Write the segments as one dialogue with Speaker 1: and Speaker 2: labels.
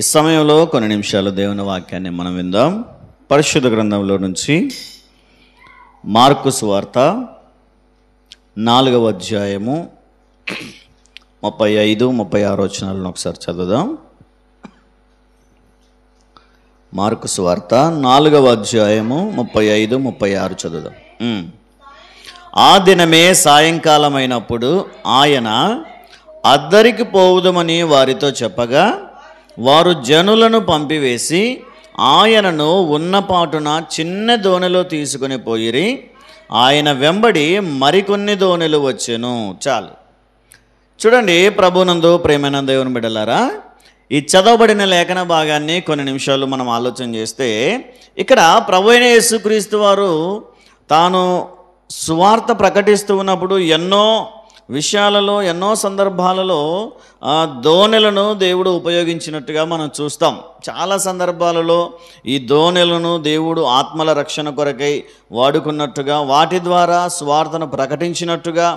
Speaker 1: ఈ సమయంలో కొన్ని నిమిషాలు దేవుని వాక్యాన్ని మనం విందాం. పరిశుద్ధ గ్రంథంలో నుంచి మార్కు సువార్త 4వ అధ్యాయము 35-36 వచనాలను ఒకసారి చదువుదాం. మార్కు సువార్త 4వ అధ్యాయము 35-36 చదువుదాం. ఆ దినమే సాయంకాలమైనప్పుడు ఆయన అద్దరికి పోవుదమని వారితో చెప్పగా వారు జనులను పంపివేసి ఆయనను ఉన్నపాటున చిన్న దోణిలో తీసుకుని పోయిరి. ఆయన వెంబడి మరికొన్ని దోణిలు వచ్చెను. చాలు చూడండి. ప్రభునందు ప్రేమైన దేవుని బిడ్డలారా, ఈ చదవబడిన లేఖన భాగాన్ని కొన్ని నిమిషాలు మనం ఆలోచన చేస్తే, ఇక్కడ ప్రభు అయిన యేసుక్రీస్తు వారు తాను సువార్త ప్రకటిస్తూ ఉన్నప్పుడు ఎన్నో విషయాలలో, ఎన్నో సందర్భాలలో దోణెలను దేవుడు ఉపయోగించినట్టుగా మనం చూస్తాం. చాలా సందర్భాలలో ఈ దోణెలను దేవుడు ఆత్మల రక్షణ కొరకై వాడుకున్నట్టుగా, వాటి ద్వారా సువార్తను ప్రకటించినట్టుగా,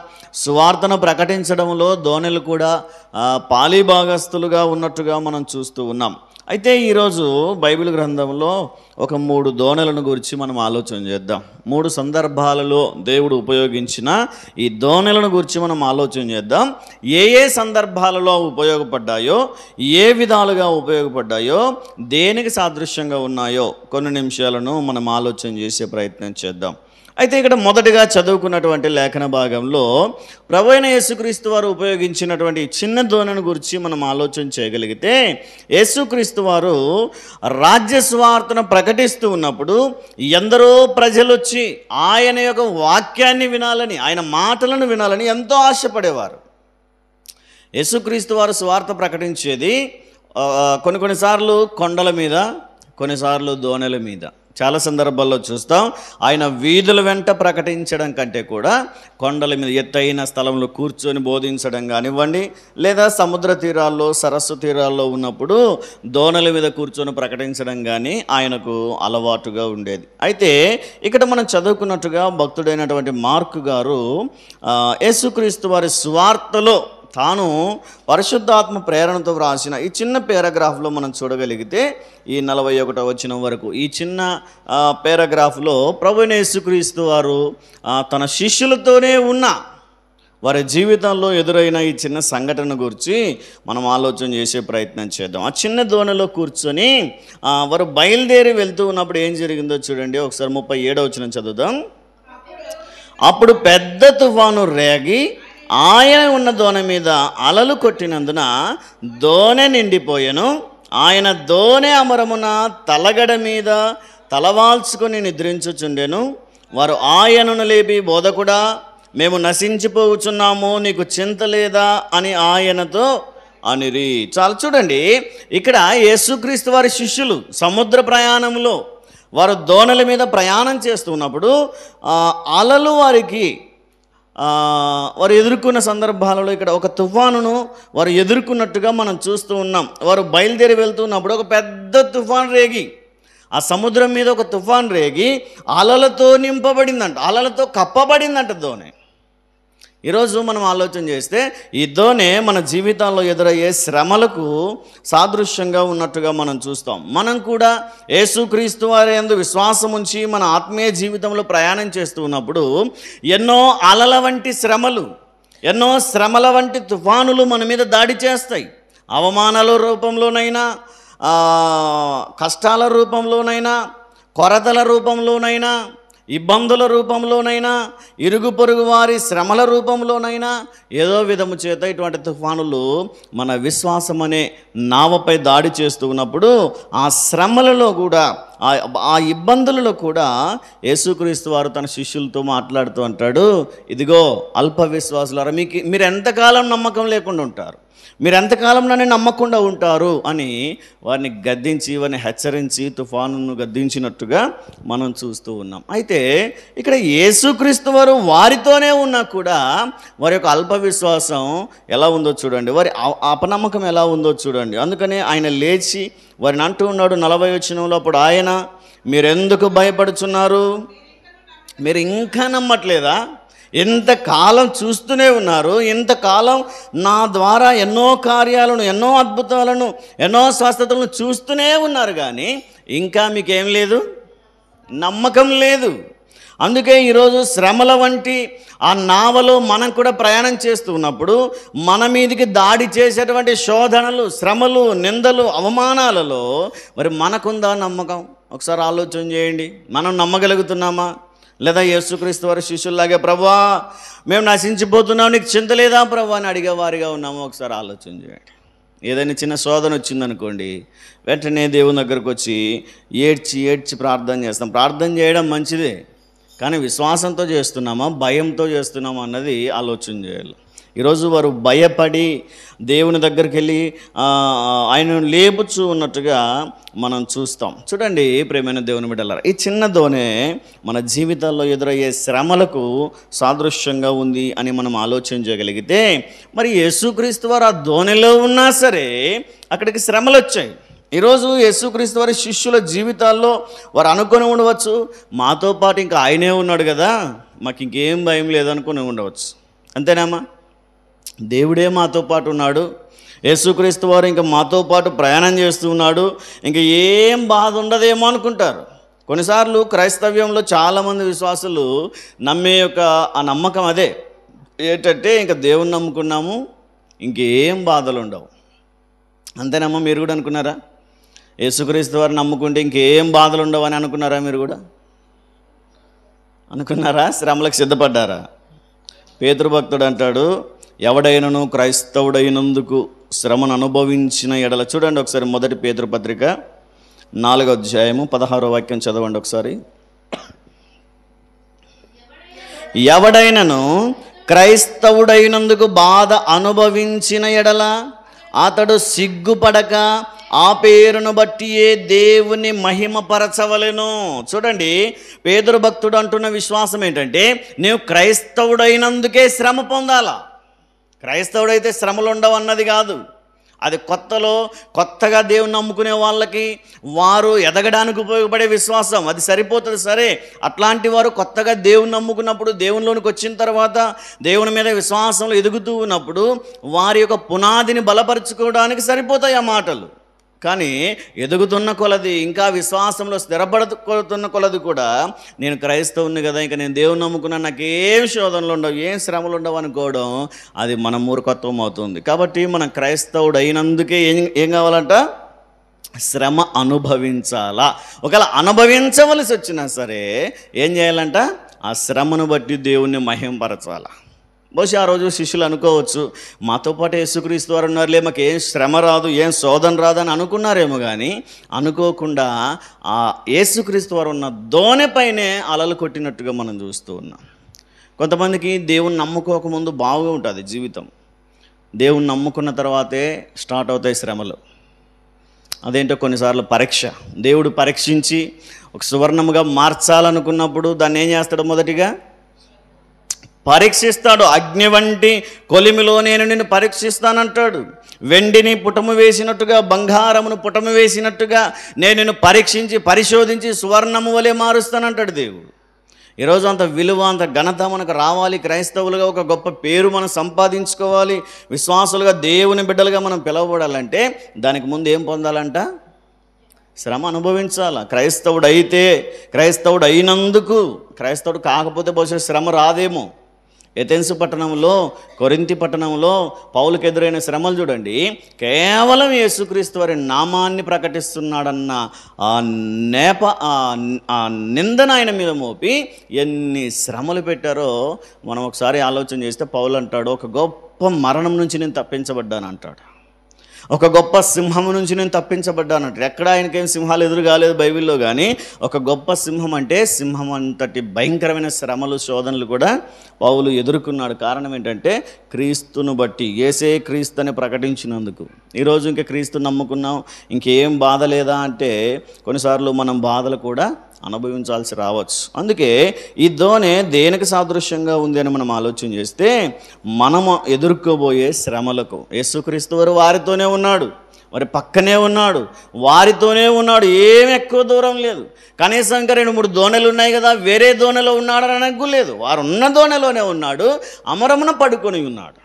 Speaker 1: సువార్తను ప్రకటించడంలో దోణెలు కూడా పాలిభాగస్తులుగా ఉన్నట్టుగా మనం చూస్తూ ఉన్నాం. అయితే ఈరోజు బైబిల్ గ్రంథంలో ఒక 3 దోణెలను గురించి మనం ఆలోచన చేద్దాం. 3 సందర్భాలలో దేవుడు ఉపయోగించిన ఈ దోణెలను గురించి మనం ఆలోచన చేద్దాం. ఏ సందర్భాలలో ఉపయోగపడ్డాయో, ఏ విధాలుగా ఉపయోగపడ్డాయో, దేనికి సాదృశ్యంగా ఉన్నాయో కొన్ని నిమిషాలను మనం ఆలోచన చేసే ప్రయత్నం చేద్దాం. అయితే ఇక్కడ మొదటిగా చదువుకున్నటువంటి లేఖన భాగంలో ప్రభు అయిన యేసుక్రీస్తు వారు ఉపయోగించినటువంటి చిన్న దోణెను గురించి మనం ఆలోచన చేయగలిగితే, యేసుక్రీస్తు వారు రాజ్య సువార్తను ప్రకటిస్తూ ఉన్నప్పుడు ఎందరో ప్రజలు వచ్చి ఆయన యొక్క వాక్యాన్ని వినాలని, ఆయన మాటలను వినాలని ఎంతో ఆశపడేవారు. యేసుక్రీస్తు వారు సువార్త ప్రకటించేది కొన్నిసార్లు కొండల మీద, కొన్నిసార్లు దోణెల మీద. చాలా సందర్భాల్లో చూస్తాం ఆయన వీధుల వెంట ప్రకటించడం కంటే కూడా కొండల మీద, ఎత్తైన స్థలంలో కూర్చొని బోధించడం కానివ్వండి, లేదా సముద్ర తీరాల్లో, సరస్సు తీరాల్లో ఉన్నప్పుడు దోణల మీద కూర్చొని ప్రకటించడం కానీ ఆయనకు అలవాటుగా ఉండేది. అయితే ఇక్కడ మనం చదువుకున్నట్టుగా భక్తుడైనటువంటి మార్కు గారు యేసుక్రీస్తు వారి సువార్తలో తాను పరిశుద్ధాత్మ ప్రేరణతో వ్రాసిన ఈ చిన్న పారాగ్రాఫ్లో మనం చూడగలిగితే, ఈ 41వ వచనం వరకు ఈ చిన్న పారాగ్రాఫ్లో ప్రభువైన యేసుక్రీస్తు వారు తన శిష్యులతోనే ఉన్న వారి జీవితంలో ఎదురైన ఈ చిన్న సంఘటన గురించి మనం ఆలోచన చేసే ప్రయత్నం చేద్దాం. ఆ చిన్న దోణిలో కూర్చొని వారు బయలుదేరి వెళ్తూ ఉన్నప్పుడు ఏం జరిగిందో చూడండి. ఒకసారి 37వ వచనం చదువుదాం. అప్పుడు పెద్ద తుఫాను రేగి ఆయన ఉన్న దోణి మీద అలలు కొట్టినందున దోణె నిండిపోయెను. ఆయన దోణె అమరమున తలగడ మీద తలవాల్చుకొని నిద్రించుచుండెను. వారు ఆయనను లేపి, బోధకుడా, మేము నశించిపోవచ్చున్నాము, నీకు చింత లేదా అని ఆయనతో అనిరి. చాలా చూడండి, ఇక్కడ యేసుక్రీస్తు వారి శిష్యులు సముద్ర ప్రయాణంలో వారు దోణెల మీద ప్రయాణం చేస్తున్నప్పుడు అలలు వారు ఎదుర్కొన్న సందర్భాలలో ఇక్కడ ఒక తుఫానును వారు ఎదుర్కొన్నట్టుగా మనం చూస్తూ ఉన్నాం. వారు బయలుదేరి వెళ్తున్నప్పుడు ఒక పెద్ద తుఫాను రేగి, ఆ సముద్రం మీద ఒక తుఫాను రేగి అలలతో నింపబడిందంట, అలలతో కప్పబడిందంట దోణి. ఈరోజు మనం ఆలోచన చేస్తే ఈ దోణి మన జీవితాల్లో ఎదురయ్యే శ్రమలకు సాదృశ్యంగా ఉన్నట్టుగా మనం చూస్తాం. మనం కూడా యేసుక్రీస్తు వారి యందు విశ్వాసం ఉంచి మన ఆత్మీయ జీవితంలో ప్రయాణం చేస్తూ ఉన్నప్పుడు ఎన్నో అలల వంటి శ్రమలు, ఎన్నో శ్రమల వంటి తుఫానులు మన మీద దాడి చేస్తాయి. అవమానాల రూపంలోనైనా, కష్టాల రూపంలోనైనా, కొరతల రూపంలోనైనా, ఇబ్బందుల రూపంలోనైనా, ఇరుగు పొరుగు వారి శ్రమల రూపంలోనైనా, ఏదో విధము చేత ఇటువంటి తుఫానులు మన విశ్వాసం అనే నావపై దాడి చేస్తూ ఉన్నప్పుడు ఆ శ్రమలలో కూడా, ఆ ఇబ్బందులలో కూడా యేసుక్రీస్తు వారు తన శిష్యులతో మాట్లాడుతూ అంటాడు, ఇదిగో అల్ప విశ్వాసులారా, మీరు ఎంతకాలం నమ్మకం లేకుండా ఉంటారు, మీరు ఎంతకాలం నన్ను నమ్మకుండా ఉంటారు అని వారిని గద్దించి, వారిని హెచ్చరించి తుఫానును గద్దించినట్టుగా మనం చూస్తూ ఉన్నాం. అయితే ఇక్కడ యేసుక్రీస్తు వారు వారితోనే ఉన్నా కూడా వారి యొక్క అల్ప విశ్వాసం ఎలా ఉందో చూడండి, వారి అపనమ్మకం ఎలా ఉందో చూడండి. అందుకనే ఆయన లేచి వారిని అంటూ ఉన్నాడు 40వ వచనంలో, అప్పుడు ఆయన, మీరెందుకు భయపడుచున్నారు, మీరు ఇంకా నమ్మట్లేదా, ఇంతకాలం చూస్తూనే ఉన్నారు, ఇంతకాలం నా ద్వారా ఎన్నో కార్యాలను, ఎన్నో అద్భుతాలను, ఎన్నో స్వస్థతలను చూస్తూనే ఉన్నారు, కానీ ఇంకా మీకేం లేదు, నమ్మకం లేదు. అందుకే ఈరోజు శ్రమల వంటి ఆ నావలో మనం కూడా ప్రయాణం చేస్తూ ఉన్నప్పుడు మన మీదికి దాడి చేసేటువంటి శోధనలు, శ్రమలు, నిందలు, అవమానాలలో మరి మనకుందా నమ్మకం? ఒకసారి ఆలోచన చేయండి. మనం నమ్మగలుగుతున్నామా? లేదా యేసుక్రీస్తు వారి శిష్యుల్లాగే ప్రభువా మేము నశించిపోతున్నాం, నీకు చింత లేదా ప్రభువా అని అడిగేవారిగా ఉన్నామో ఒకసారి ఆలోచన చేయండి. ఏదైనా చిన్న శోధన వచ్చిందనుకోండి, వెంటనే దేవుని దగ్గరకు వచ్చి ఏడ్చి ప్రార్థన చేస్తాం. ప్రార్థన చేయడం మంచిదే, కానీ విశ్వాసంతో చేస్తున్నామా, భయంతో చేస్తున్నామా అన్నది ఆలోచన చేయాలి. ఈరోజు వారు భయపడి దేవుని దగ్గరికి వెళ్ళి ఆయనను లేపుచూ ఉన్నట్టుగా మనం చూస్తాం. చూడండి ప్రియమైన దేవుని బిడ్డలారా, ఈ చిన్న దోణి మన జీవితాల్లో ఎదురయ్యే శ్రమలకు సాదృశ్యంగా ఉంది అని మనం ఆలోచన చేయగలిగితే, మరి యేసుక్రీస్తు వారు ఆ దోణిలో ఉన్నా సరే అక్కడికి శ్రమలు వచ్చాయి. ఈరోజు యేసుక్రీస్తు వారి శిష్యుల జీవితాల్లో వారు అనుకొని ఉండవచ్చు, మాతో పాటు ఇంకా ఆయనే ఉన్నాడు కదా, మాకు ఇంకేం భయం లేదనుకుని ఉండవచ్చు. అంతేనామా? దేవుడే మాతో పాటు ఉన్నాడు, యేసుక్రీస్తు వారు ఇంకా మాతో పాటు ప్రయాణం చేస్తూ ఉన్నాడు, ఇంకా ఏం బాధ ఉండదేమో అనుకుంటారు. కొన్నిసార్లు క్రైస్తవ్యంలో చాలామంది విశ్వాసులు నమ్మే యొక్క ఆ నమ్మకం అదే, ఏంటంటే ఇంకా దేవుని నమ్ముకున్నాము, ఇంకేం బాధలు ఉండవు. అంతేనమ్మా? మీరు కూడా అనుకున్నారా? యేసుక్రీస్తు వారు నమ్ముకుంటే ఇంకేం బాధలు ఉండవు అని అనుకున్నారా? మీరు కూడా అనుకున్నారా? శ్రమలకు సిద్ధపడ్డారా? పేతురు భక్తుడు అంటాడు, ఎవడైనను క్రైస్తవుడైనందుకు శ్రమను అనుభవించిన ఎడల. చూడండి ఒకసారి మొదటి పేతురు పత్రిక 4వ అధ్యాయము 16వ వాక్యం చదవండి ఒకసారి. ఎవడైనను క్రైస్తవుడైనందుకు బాధ అనుభవించిన ఎడల అతడు సిగ్గుపడక ఆ పేరును బట్టియే దేవుని మహిమపరచవలెను. చూడండి, పేతురు భక్తుడు అంటున్న విశ్వాసం ఏంటంటే, నీవు క్రైస్తవుడైనందుకే శ్రమ పొందాలా. క్రైస్తవుడైతే శ్రమలు ఉండవు అన్నది కాదు. అది కొత్తగా దేవుని నమ్ముకునే వాళ్ళకి, వారు ఎదగడానికి ఉపయోగపడే విశ్వాసం, అది సరిపోతుంది. సరే, అట్లాంటి వారు కొత్తగా దేవుని నమ్ముకున్నప్పుడు, దేవునిలోనికి వచ్చిన తర్వాత దేవుని మీద విశ్వాసంలో ఎదుగుతూ ఉన్నప్పుడు వారి యొక్క పునాదిని బలపరుచుకోవడానికి సరిపోతాయి ఆ మాటలు. కానీ ఎదుగుతున్న కొలది, ఇంకా విశ్వాసంలో స్థిరపడుతున్న కొలది కూడా, నేను క్రైస్తవుని కదా, ఇంకా నేను దేవుని నమ్ముకున్నా, నాకేం శోధనలు ఉండవు, ఏం శ్రమలు ఉండవు అనుకోవడం, అది మన మూర్ఖత్వం అవుతుంది. కాబట్టి మనం క్రైస్తవుడు అయినందుకే ఏం కావాలంట? శ్రమ అనుభవించాలా. ఒకవేళ అనుభవించవలసి వచ్చినా సరే ఏం చేయాలంట? ఆ శ్రమను బట్టి దేవుణ్ణి మహింపరచాలా. బహుశా ఆ రోజు శిష్యులు అనుకోవచ్చు, మాతో పాటు యేసుక్రీస్తు వారు ఉన్నారులే, మాకు ఏం శ్రమ రాదు, ఏం శోధన రాదు అని అనుకున్నారేమో, కానీ అనుకోకుండా ఆ యేసుక్రీస్తు వారు ఉన్న దోణిపైనే అలలు కొట్టినట్టుగా మనం చూస్తూ ఉన్నాం. కొంతమందికి దేవుని నమ్ముకోకముందు బాగా ఉంటుంది జీవితం, దేవుని నమ్ముకున్న తర్వాతే స్టార్ట్ అవుతాయి శ్రమలు. అదేంటో కొన్నిసార్లు పరీక్ష, దేవుడు పరీక్షించి ఒక సువర్ణముగా మార్చాలనుకున్నప్పుడు దాన్ని ఏం చేస్తాడు? మొదటిగా పరీక్షిస్తాడు. అగ్ని వంటి కొలిమిలో నేను నిన్ను పరీక్షిస్తానంటాడు. వెండిని పుటము వేసినట్టుగా, బంగారమును పుటము వేసినట్టుగా నేను నిన్ను పరీక్షించి పరిశోధించి సువర్ణము వలె మారుస్తానంటాడు దేవుడు. ఈరోజు అంత విలువ, అంత ఘనత మనకు రావాలి, క్రైస్తవులుగా ఒక గొప్ప పేరు మనం సంపాదించుకోవాలి, విశ్వాసులుగా దేవుని బిడ్డలుగా మనం పిలువబడాలంటే దానికి ముందు ఏం పొందాలంట? శ్రమ అనుభవించాలా. క్రైస్తవుడు అయినందుకు, క్రైస్తవుడు కాకపోతే బహుశా శ్రమ రాదేమో. ఎథెన్సు పట్టణంలో, కొరింథీ పట్టణంలో పౌలుకు ఎదురైన శ్రమలు చూడండి. కేవలం యేసుక్రీస్తు వారి నామాన్ని ప్రకటిస్తున్నాడన్న ఆ నిందన ఆయన మీద మోపి ఎన్ని శ్రమలు పెట్టారో మనం ఒకసారి ఆలోచన చేస్తే, పౌలు అంటాడు, ఒక గొప్ప మరణం నుంచి నేను తప్పించబడ్డాను అంటాడు. ఒక గొప్ప సింహం నుంచి నేను తప్పించబడ్డానంటాడు. ఎక్కడ ఆయనకేం సింహాలు ఎదురు కాలేదు బైబిల్లో, కానీ ఒక గొప్ప సింహం అంటే సింహం అంతటి భయంకరమైన శ్రమలు, శోధనలు కూడా పౌలు ఎదుర్కొన్నాడు. కారణం ఏంటంటే క్రీస్తును బట్టి, యేసే క్రీస్తు అని ప్రకటించినందుకు. ఈరోజు ఇంకా క్రీస్తు నమ్ముకున్నాం, ఇంకేం బాధ లేదా అంటే కొన్నిసార్లు మనం బాధలు కూడా అనుభవించాల్సి రావచ్చు. అందుకే ఈ దోణి దేనికి సాదృశ్యంగా ఉంది అని మనం ఆలోచన చేస్తే, మనము ఎదుర్కోబోయే శ్రమలకు యేసుక్రీస్తు వారు వారితోనే ఉన్నాడు, వారి పక్కనే ఉన్నాడు, వారితోనే ఉన్నాడు, ఏమి ఎక్కువ దూరం లేదు. కనీసం ఇంకా 2-3 దోణెలు ఉన్నాయి కదా, వేరే దోణెలో ఉన్నాడని అనకు లేదు. వారు ఉన్న దోణెలోనే ఉన్నాడు, అమరమున పడుకొని ఉన్నాడు.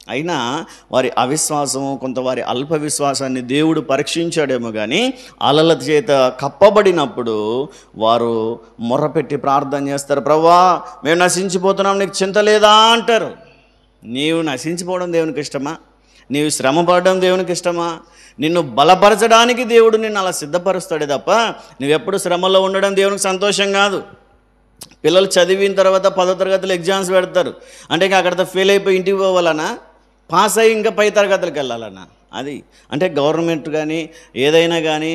Speaker 1: అయినా వారి అవిశ్వాసము, కొంత వారి అల్ప విశ్వాసాన్ని దేవుడు పరీక్షించాడేమో కానీ అలల చేత కప్పబడినప్పుడు వారు మొర్రపెట్టి ప్రార్థన చేస్తారు. ప్రభువా, మేము నశించిపోతున్నాం, నీకు చింత లేదా అంటారు. నీవు నశించిపోవడం దేవునికి ఇష్టమా? నీవు శ్రమ పడడం దేవునికి ఇష్టమా? నిన్ను బలపరచడానికి దేవుడు నిన్ను అలా సిద్ధపరుస్తాడే తప్ప నువ్వెప్పుడు శ్రమలో ఉండడం దేవునికి సంతోషం కాదు. పిల్లలు చదివిన తర్వాత 10వ తరగతిలో ఎగ్జామ్స్ పెడతారు అంటే ఇంకా అక్కడితో ఫెయిల్ అయిపోయి ఇంటికి పోవాలన్నా, పాస్ అయ్యి ఇంకా పై తరగతులకు వెళ్ళాలన్నా, అది అంటే గవర్నమెంట్ కానీ ఏదైనా కానీ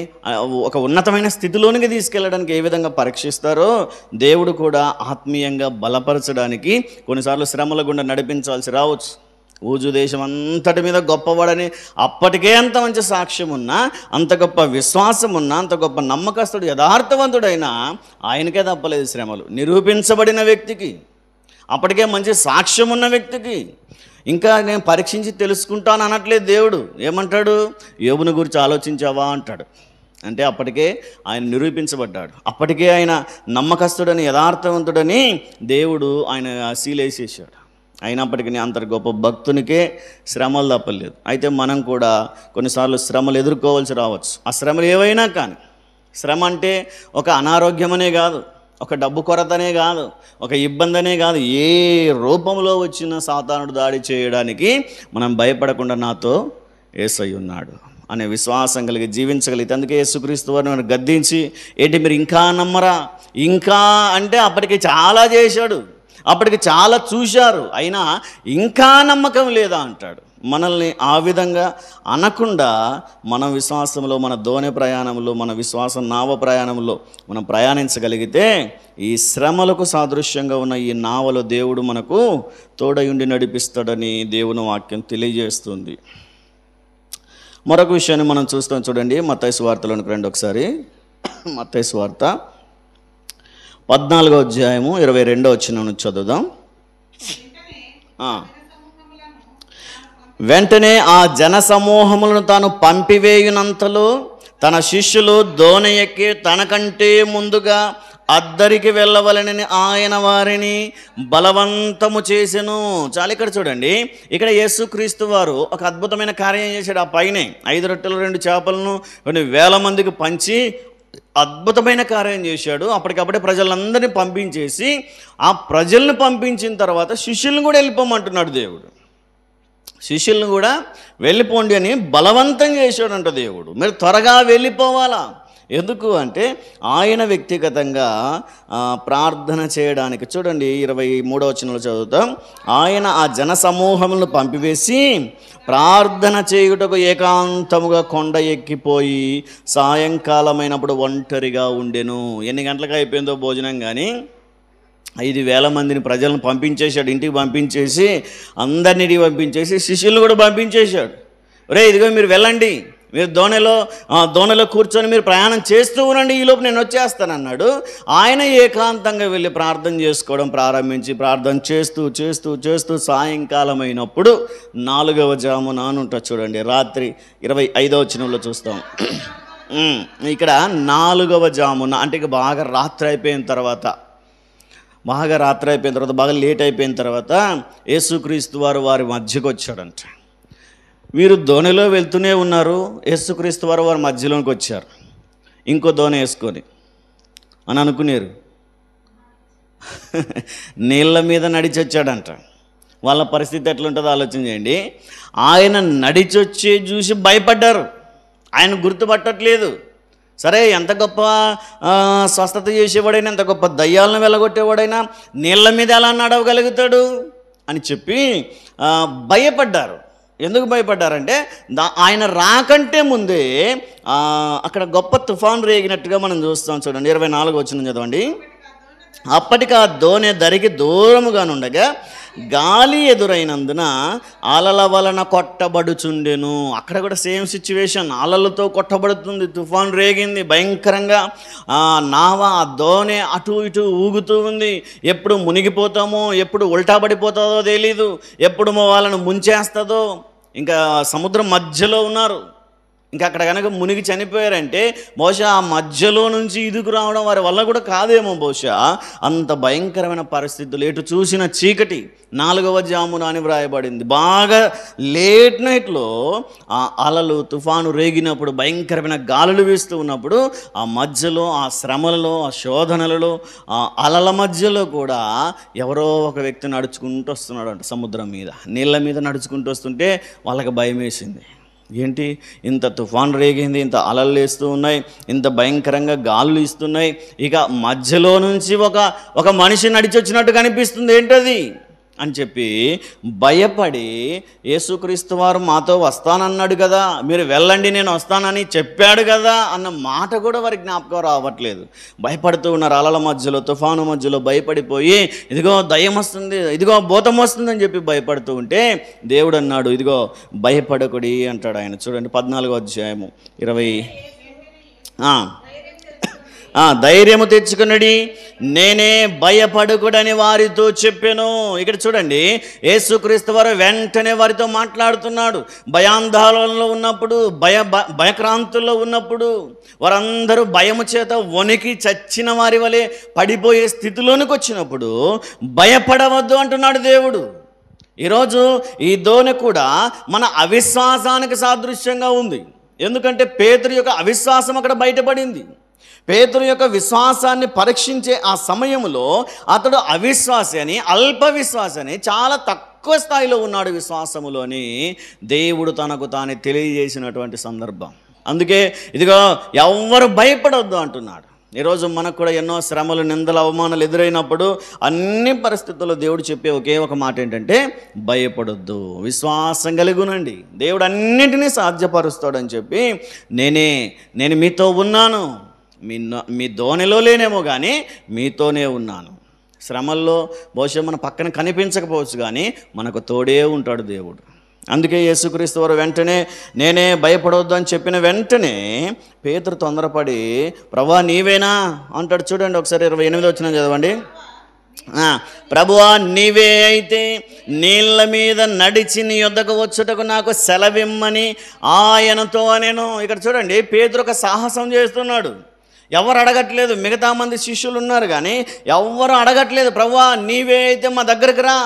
Speaker 1: ఒక ఉన్నతమైన స్థితిలోనికి తీసుకెళ్ళడానికి ఏ విధంగా పరీక్షిస్తారో దేవుడు కూడా ఆత్మీయంగా బలపరచడానికి కొన్నిసార్లు శ్రమల గుండా నడిపించాల్సి రావచ్చు. ఊజు దేశం అంతటి మీద గొప్పవాడని అప్పటికే అంత మంచి సాక్ష్యం ఉన్నా, అంత గొప్ప విశ్వాసం ఉన్నా, అంత గొప్ప నమ్మకస్తుడు యథార్థవంతుడైనా ఆయనకే తప్పలేదు శ్రమలు. నిరూపించబడిన వ్యక్తికి, అప్పటికే మంచి సాక్ష్యం ఉన్న వ్యక్తికి ఇంకా నేను పరీక్షించి తెలుసుకుంటాను అనట్లేదు దేవుడు. ఏమంటాడు? యోబుని గురించి ఆలోచించావా అంటాడు. అంటే అప్పటికే ఆయన నిరూపించబడ్డాడు, అప్పటికే ఆయన నమ్మకస్తుడని యథార్థవంతుడని దేవుడు ఆయన సీలేసేసాడు. అయినప్పటికీ అంత గొప్ప భక్తునికే శ్రమలు తప్పలేదు. అయితే మనం కూడా కొన్నిసార్లు శ్రమలు ఎదుర్కోవాల్సి రావచ్చు. ఆ శ్రమలు ఏవైనా కానీ, శ్రమ అంటే ఒక అనారోగ్యమనే కాదు, ఒక డబ్బు కొరతనే కాదు, ఒక ఇబ్బంది అనే కాదు, ఏ రూపంలో వచ్చిన సాతానుడు దాడి చేయడానికి మనం భయపడకుండా నాతో యేసయ్య ఉన్నాడు అనే విశ్వాసం కలిగి జీవించగలిగితే, అందుకే యేసుక్రీస్తు వారిని గద్దించి, ఏంటి మీరు ఇంకా నమ్మరా? ఇంకా అంటే అప్పటికి చాలా చేశాడు, అప్పటికి చాలా చూశారు, అయినా ఇంకా నమ్మకం లేదా అంటాడు. మనల్ని ఆ విధంగా అనకుండా మన విశ్వాసంలో, మన దోణి ప్రయాణంలో, మన విశ్వాసం నావ ప్రయాణంలో మనం ప్రయాణించగలిగితే ఈ శ్రమలకు సాదృశ్యంగా ఉన్న ఈ నావలో దేవుడు మనకు తోడయుండి నడిపిస్తాడని దేవుని వాక్యం తెలియజేస్తుంది. మరొక విషయాన్ని మనం చూస్తాం, చూడండి. మత్తయి సువార్తలోనికి రండి ఒకసారి. మత్తయి సువార్త 14వ అధ్యాయము 22వ వచనం నుంచి చదువుదాం. వెంటనే ఆ జన సమూహములను తాను పంపివేయునంతలో తన శిష్యులు దోణి ఎక్కి తనకంటే ముందుగా అద్దరికి వెళ్ళవలనని ఆయన వారిని బలవంతము చేసెను. చాలా ఇక్కడ చూడండి, ఇక్కడ యేసుక్రీస్తు వారు ఒక అద్భుతమైన కార్యం చేశాడు. ఆ పైనే 5 రొట్టెలు 2 చేపలను కొన్ని వేల మందికి పంచి అద్భుతమైన కార్యం చేశాడు. అప్పటికప్పుడే ప్రజలందరినీ పంపించేసి, ఆ ప్రజలను పంపించిన తర్వాత శిష్యులను కూడా వెళ్ళిపోమంటున్నాడు దేవుడు. శిష్యులను కూడా వెళ్ళిపోండి అని బలవంతం చేశాడంట దేవుడు. మీరు త్వరగా వెళ్ళిపోవాలా? ఎందుకు అంటే ఆయన వ్యక్తిగతంగా ప్రార్థన చేయడానికి. చూడండి 23వ వచనంలో చదువుతాం. ఆయన ఆ జన సమూహములను పంపివేసి ప్రార్థన చేయుటకు ఏకాంతముగా కొండ ఎక్కిపోయి సాయంకాలమైనప్పుడు ఒంటరిగా ఉండెను. ఎన్ని గంటలకు అయిపోయిందో భోజనం కానీ 5,000 మందిని ప్రజలను పంపించేశాడు, ఇంటికి పంపించేసి, అందరినీ పంపించేసి శిష్యులను కూడా పంపించేశాడు. ఒరే ఇదిగో మీరు వెళ్ళండి, మీరు దోణిలో కూర్చొని మీరు ప్రయాణం చేస్తూ ఉండండి, ఈలోపు నేను వచ్చేస్తానన్నాడు. ఆయన ఏకాంతంగా వెళ్ళి ప్రార్థన చేసుకోవడం ప్రారంభించి ప్రార్థన చేస్తూ చేస్తూ చేస్తూ సాయంకాలం అయినప్పుడు 4వ జామున ఉంటుంది చూడండి, రాత్రి 25వ వచనంలో చూస్తాం. ఇక్కడ 4వ జామున అంటే ఇక బాగా రాత్రి అయిపోయిన తర్వాత, బాగా లేట్ అయిపోయిన తర్వాత యేసుక్రీస్తు వారి మధ్యకు వచ్చాడంట. వీరు దోణిలో వెళ్తూనే ఉన్నారు, యేసుక్రీస్తు వారి మధ్యలోకి వచ్చారు ఇంకో దోణి వేసుకొని అని అనుకునేరు. నీళ్ళ మీద నడిచొచ్చాడంట. వాళ్ళ పరిస్థితి ఎట్లుంటుందో ఆలోచన చేయండి. ఆయన నడిచొచ్చే చూసి భయపడ్డారు, ఆయన గుర్తుపట్టట్లేదు. సరే, ఎంత గొప్ప స్వస్థత చేసేవాడైనా, ఎంత గొప్ప దయ్యాలను వెళ్ళగొట్టేవాడైనా నీళ్ళ మీద ఎలా నడవగలుగుతాడు అని చెప్పి భయపడ్డారు. ఎందుకు భయపడ్డారంటే ఆయన రాకంటే ముందే అక్కడ గొప్ప తుఫాను రేగినట్టుగా మనం చూస్తాం. చూడండి 24వ వచనం చదవండి. అప్పటికి ఆ దోణి దరికి దూరముగా నుండగా గాలి ఎదురైనందున అలల వలన కొట్టబడుచుండెను. అక్కడ కూడా సేమ్ సిచ్యువేషన్, అలలతో కొట్టబడుతుంది, తుఫాను రేగింది భయంకరంగా. నావ దోణి అటు ఇటు ఊగుతూ ఉంది. ఎప్పుడు మునిగిపోతామో, ఎప్పుడు ఉల్టా పడిపోతుందో తెలీదు, ఎప్పుడు వాళ్ళను ముంచేస్తుందో. ఇంకా సముద్రం మధ్యలో ఉన్నారు. ఇంకా అక్కడ కనుక మునిగి చనిపోయారంటే బహుశా ఆ మధ్యలో నుంచి ఇదుకు రావడం వారి వల్ల కూడా కాదేమో. బహుశా అంత భయంకరమైన పరిస్థితులు, ఎటు చూసిన చీకటి, 4వ జామున అని వ్రాయబడింది. బాగా లేట్ నైట్లో ఆ అలలు తుఫాను రేగినప్పుడు, భయంకరమైన గాలులు వీస్తూ ఉన్నప్పుడు, ఆ మధ్యలో ఆ శ్రమలలో, ఆ శోధనలలో, ఆ అలల మధ్యలో కూడా ఎవరో ఒక వ్యక్తి నడుచుకుంటూ వస్తున్నాడు అంట. సముద్రం మీద, నీళ్ళ మీద నడుచుకుంటూ వస్తుంటే వాళ్ళకి భయం వేసింది. ఏంటి ఇంత తుఫాన్ రేగింది, ఇంత అలలు వేస్తూ ఉన్నాయి, ఇంత భయంకరంగా గాలులు ఇస్తున్నాయి, ఇక మధ్యలో నుంచి ఒక మనిషి నడిచి వచ్చినట్టు కనిపిస్తుంది, ఏంటది అని చెప్పి భయపడి, యేసుక్రీస్తు వారు మాతో వస్తానన్నాడు కదా, మీరు వెళ్ళండి నేను వస్తానని చెప్పాడు కదా అన్న మాట కూడా వారి జ్ఞాపకం రావట్లేదు. భయపడుతూ ఉన్నారు. అలల మధ్యలో, తుఫాను మధ్యలో భయపడిపోయి, ఇదిగో దయ్యం వస్తుంది, ఇదిగో భూతం వస్తుందని చెప్పి భయపడుతూ ఉంటే దేవుడు అన్నాడు, ఇదిగో భయపడకుడి అంటాడు ఆయన. చూడండి 14వ అధ్యాయము 20. ధైర్యము తెచ్చుకున్నడి, నేనే, భయపడకుడని వారితో చెప్పాను. ఇక్కడ చూడండి, యేసుక్రీస్తు వారు వెంటనే వారితో మాట్లాడుతున్నాడు. భయాందోళనలో ఉన్నప్పుడు, భయక్రాంతుల్లో ఉన్నప్పుడు, వారందరూ భయము చేత వణికి చచ్చిన వారి వలె పడిపోయే స్థితిలోనికి వచ్చినప్పుడు భయపడవద్దు అంటున్నాడు దేవుడు. ఈరోజు ఈ దోణి కూడా మన అవిశ్వాసానికి సాదృశ్యంగా ఉంది. ఎందుకంటే పేతురు యొక్క అవిశ్వాసం అక్కడ బయటపడింది. పేతురు యొక్క విశ్వాసాన్ని పరీక్షించే ఆ సమయంలో అతడు అవిశ్వాసి అని, అల్ప విశ్వాసి అని, చాలా తక్కువ స్థాయిలో ఉన్నాడు విశ్వాసములోని దేవుడు తనకు తానే తెలియజేసినటువంటి సందర్భం. అందుకే ఇదిగో ఎవ్వరు భయపడొద్దు అంటున్నాడు. ఈరోజు మనకు కూడా ఎన్నో శ్రమలు, నిందలు, అవమానాలు ఎదురైనప్పుడు అన్ని పరిస్థితుల్లో దేవుడు చెప్పే ఒకే ఒక మాట ఏంటంటే భయపడొద్దు, విశ్వాసం కలిగునండి, దేవుడు అన్నింటినీ సాధ్యపరుస్తాడని చెప్పి, నేను మీతో ఉన్నాను, మీ దోణిలో లేనేమో కానీ మీతోనే ఉన్నాను. శ్రమల్లో బహుశా మన పక్కన కనిపించకపోవచ్చు కానీ మనకు తోడే ఉంటాడు దేవుడు. అందుకే యేసుక్రీస్తు వారు వెంటనే నేనే, భయపడవద్దు అని చెప్పిన వెంటనే పేతురు తొందరపడి, ప్రభువా నీవేనా అంటాడు. చూడండి ఒకసారి 28వ వచనం చదవండి. ప్రభువా నీవే అయితే నీళ్ళ మీద నడిచి నీ యొద్దకు వచ్చుటకు నాకు సెలవిమ్మని ఆయనతో నేను. ఇక్కడ చూడండి, పేతురు ఒక సాహసం చేస్తున్నాడు. ఎవరు అడగట్లేదు, మిగతా మంది శిష్యులు ఉన్నారు కానీ ఎవరు అడగట్లేదు, ప్రభువా నీవే అయితే మా దగ్గరికి రా,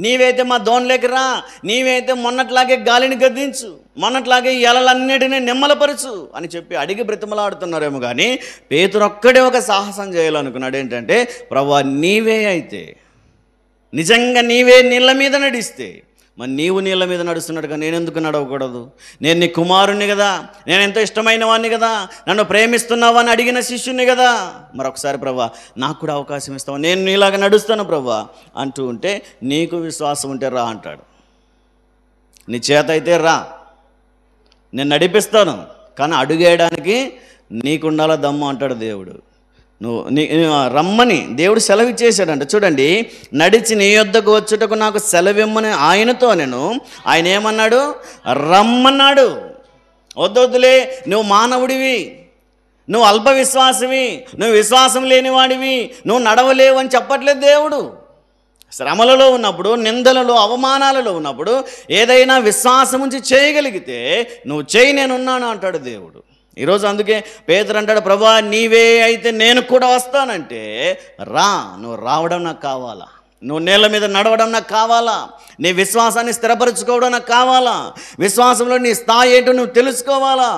Speaker 1: నీవే అయితే మా దోణిలోకి రా, నీవే అయితే మొన్నట్లాగే గాలిని గద్దించు, మొన్నట్లాగే ఈ అలలన్నిటినీ నిమ్మలపరచు అని చెప్పి అడిగి బ్రతిమలాడుతున్నారేమో కానీ పేతురు ఒక్కడే ఒక సాహసం చేయాలనుకున్నాడు. ఏంటంటే ప్రభువా నీవే అయితే, నిజంగా నీవే నీళ్ళ మీద నడిస్తే, మరి నీవు నీళ్ళ మీద నడుస్తున్నట్టుగా నేనెందుకు నడవకూడదు? నేను నీ కుమారుణ్ణి కదా, నేను ఎంతో ఇష్టమైన వాడిని కదా, నన్ను ప్రేమిస్తున్నావా అని అడిగిన శిష్యుని కదా, మరొకసారి ప్రభువా నాకు కూడా అవకాశం ఇస్తావా, నేను నీలాగా నడుస్తాను ప్రభువా అంటూ ఉంటే, నీకు విశ్వాసం ఉంటే రా అంటాడు. నీ చేత అయితే రా, నేను నడిపిస్తాను, కానీ అడుగేయడానికి నీకుండాల దమ్ము అంటాడు దేవుడు. రమ్మని దేవుడు సెలవిచ్చేశాడంట. చూడండి, నడిచి నీ యొద్దకు వచ్చుటకు నాకు సెలవిమ్మని ఆయనతో ఆయన ఏమన్నాడు? రమ్మన్నాడు. వద్దొద్దులే, నువ్వు మానవుడివి, నువ్వు అల్ప విశ్వాసవి, నువ్వు విశ్వాసం లేనివాడివి, నువ్వు నడవలేవు అని చెప్పట్లేదు దేవుడు. శ్రమలలో ఉన్నప్పుడు, నిందలలో, అవమానాలలో ఉన్నప్పుడు ఏదైనా విశ్వాసం ఉంచి చేయగలిగితే నువ్వు చేయి, నేనున్నాను అంటాడు దేవుడు. ఈరోజు అందుకే పేతురు అంటాడు, ప్రభువా నీవే అయితే నేను కూడా వస్తానంటే రా, నువ్వు రావడం నాకు కావాలా, నువ్వు నేల మీద నడవడం నాకు కావాలా, నీ విశ్వాసాన్ని స్థిరపరచుకోవడం నాకు కావాలా, విశ్వాసంలో నీ స్థాయి ఏంటో నువ్వు తెలుసుకోవాలా,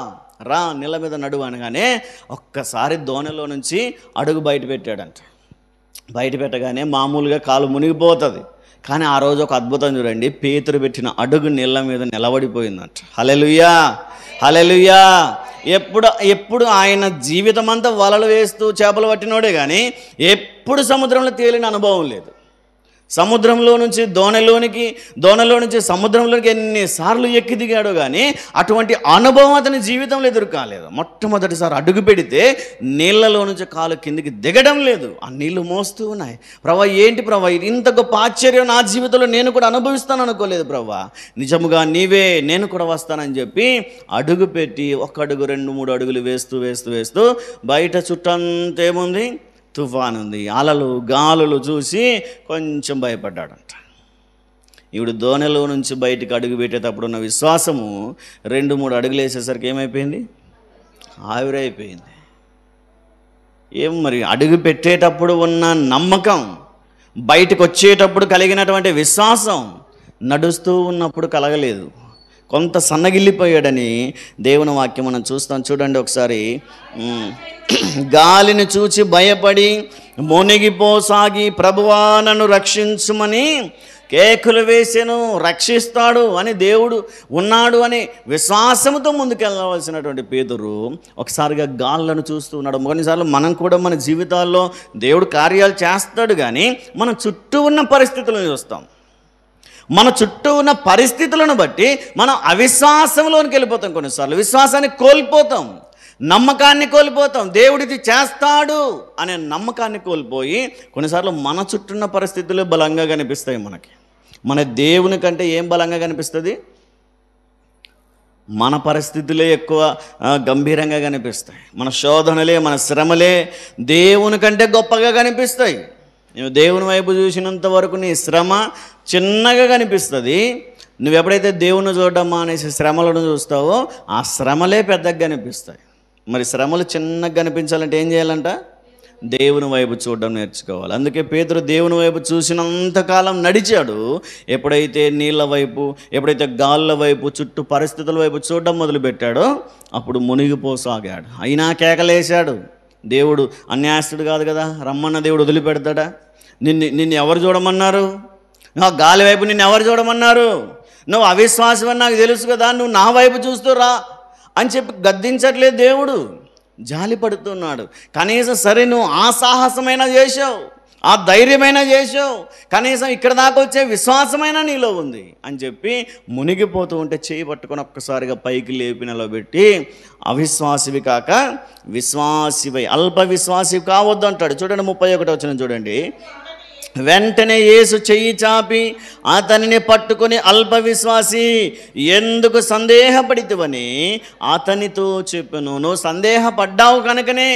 Speaker 1: రా నీళ్ళ మీద నడువు అనగానే ఒక్కసారి దోణిలో నుంచి అడుగు బయట పెట్టాడంట. బయట పెట్టగానే మామూలుగా కాలు మునిగిపోతుంది, కానీ ఆ రోజు ఒక అద్భుతం చూడండి, పేతురు పెట్టిన అడుగు నీళ్ళ మీద నిలబడిపోయిందంట. హల్లెలూయా, హల్లెలూయా. ఎప్పుడు ఆయన జీవితం అంతా వలలు వేస్తూ చేపలు పట్టినోడే కానీ ఎప్పుడు సముద్రంలో తేలిన అనుభవం లేదు. సముద్రంలో నుంచి దోణలో నుంచి సముద్రంలోనికి ఎన్నిసార్లు ఎక్కి దిగాడో కానీ అటువంటి అనుభవం అతని జీవితంలో ఎదురు కాలేదు. మొట్టమొదటిసారి అడుగు పెడితే నీళ్ళలో నుంచి కాలు కిందికి దిగడం లేదు, ఆ నీళ్లు మోస్తూ ఉన్నాయి. ప్రభా ఏంటి ప్రభా, ఇంత గొప్ప ఆశ్చర్యం నా జీవితంలో నేను కూడా అనుభవిస్తాను అనుకోలేదు ప్రభా, నిజముగా నీవే, నేను కూడా వస్తానని చెప్పి అడుగు పెట్టి 1 అడుగు 2 3 అడుగులు వేస్తూ బయట చుట్టంతేముంది, తుఫాను ఉంది, అలలు గాలులు చూసి కొంచెం భయపడ్డాడంట. ఇప్పుడు దోణిలో నుంచి బయటికి అడుగు పెట్టేటప్పుడు ఉన్న విశ్వాసము 2-3 అడుగులు వేసేసరికి ఏమైపోయింది? ఆవిరైపోయింది. ఏం మరి అడుగు పెట్టేటప్పుడు ఉన్న నమ్మకం, బయటకు వచ్చేటప్పుడు కలిగినటువంటి విశ్వాసం నడుస్తూ ఉన్నప్పుడు కలగలేదు. కొంత సన్నగిల్లిపోయాడని దేవుని వాక్యం మనం చూస్తాం. చూడండి ఒకసారి. గాలిని చూచి భయపడి మునిగిపోసాగి ప్రభువా నన్ను రక్షించుమని కేకులు వేసెను. రక్షిస్తాడు అని దేవుడు ఉన్నాడు అని విశ్వాసంతో ముందుకెళ్ళవలసినటువంటి పేతురు ఒకసారిగా గాళ్ళను చూస్తూ ఉన్నాడు. కొన్నిసార్లు మనం కూడా మన జీవితాల్లో దేవుడు కార్యాలు చేస్తాడు, కానీ మనం చుట్టూ ఉన్న పరిస్థితులను చూస్తాం. మన చుట్టూ ఉన్న పరిస్థితులను బట్టి మనం అవిశ్వాసంలోనికి వెళ్ళిపోతాం. కొన్నిసార్లు విశ్వాసాన్ని కోల్పోతాం, నమ్మకాన్ని కోల్పోతాం. దేవుడిది చేస్తాడు అనే నమ్మకాన్ని కోల్పోయి కొన్నిసార్లు మన చుట్టూన్న పరిస్థితులే బలంగా కనిపిస్తాయి మనకి. మన దేవుని కంటే ఏం బలంగా కనిపిస్తుంది? మన పరిస్థితులే ఎక్కువ గంభీరంగా కనిపిస్తాయి. మన శోధనలే, మన శ్రమలే దేవుని కంటే గొప్పగా కనిపిస్తాయి. నువ్వు దేవుని వైపు చూసినంత వరకు నీ శ్రమ చిన్నగా కనిపిస్తుంది. నువ్వు ఎప్పుడైతే దేవుని చూడడం మానేసి శ్రమలను చూస్తావో ఆ శ్రమలే పెద్దగా కనిపిస్తాయి. మరి శ్రమలు చిన్నగా కనిపించాలంటే ఏం చేయాలంట? దేవుని వైపు చూడడం నేర్చుకోవాలి. అందుకే పేతురు దేవుని వైపు చూసినంతకాలం నడిచాడు. ఎప్పుడైతే నీళ్ళ వైపు, ఎప్పుడైతే గాళ్ళ వైపు, చుట్టూ పరిస్థితుల వైపు చూడడం మొదలుపెట్టాడో అప్పుడు మునిగిపోసాగాడు. అయినా కేకలేశాడు. దేవుడు అన్యాయస్తుడు కాదు కదా, రమ్మన్న దేవుడు వదిలిపెడతాడా? నిన్ను ఎవరు చూడమన్నారు? నా గాలి వైపు నిన్ను ఎవరు చూడమన్నారు? నువ్వు అవిశ్వాసం అని నాకు తెలుసు కదా, నువ్వు నా వైపు చూస్తూ రా అని చెప్పి గద్దించట్లేదు దేవుడు, జాలి పడుతున్నాడు. కనీసం సరే నువ్వు ఆ సాహసమైనా చేసావు, ఆ ధైర్యమైనా చేసావు, కనీసం ఇక్కడ దాకా వచ్చే విశ్వాసమైనా నీలో ఉంది అని చెప్పి మునిగిపోతూ ఉంటే చేయి పట్టుకొని ఒక్కసారిగా పైకి లేపి నిలబెట్టి అవిశ్వాసివి కాక విశ్వాసివై, అల్ప విశ్వాసివి కావద్దు అంటాడు. చూడండి 31 వచనం చూడండి. వెంటనే యేసు చెయ్యి చాపి అతనిని పట్టుకొని అల్ప విశ్వాసి ఎందుకు సందేహపడితివని అతనితో చెప్పెను. నువ్వు సందేహపడ్డావు కనుకనే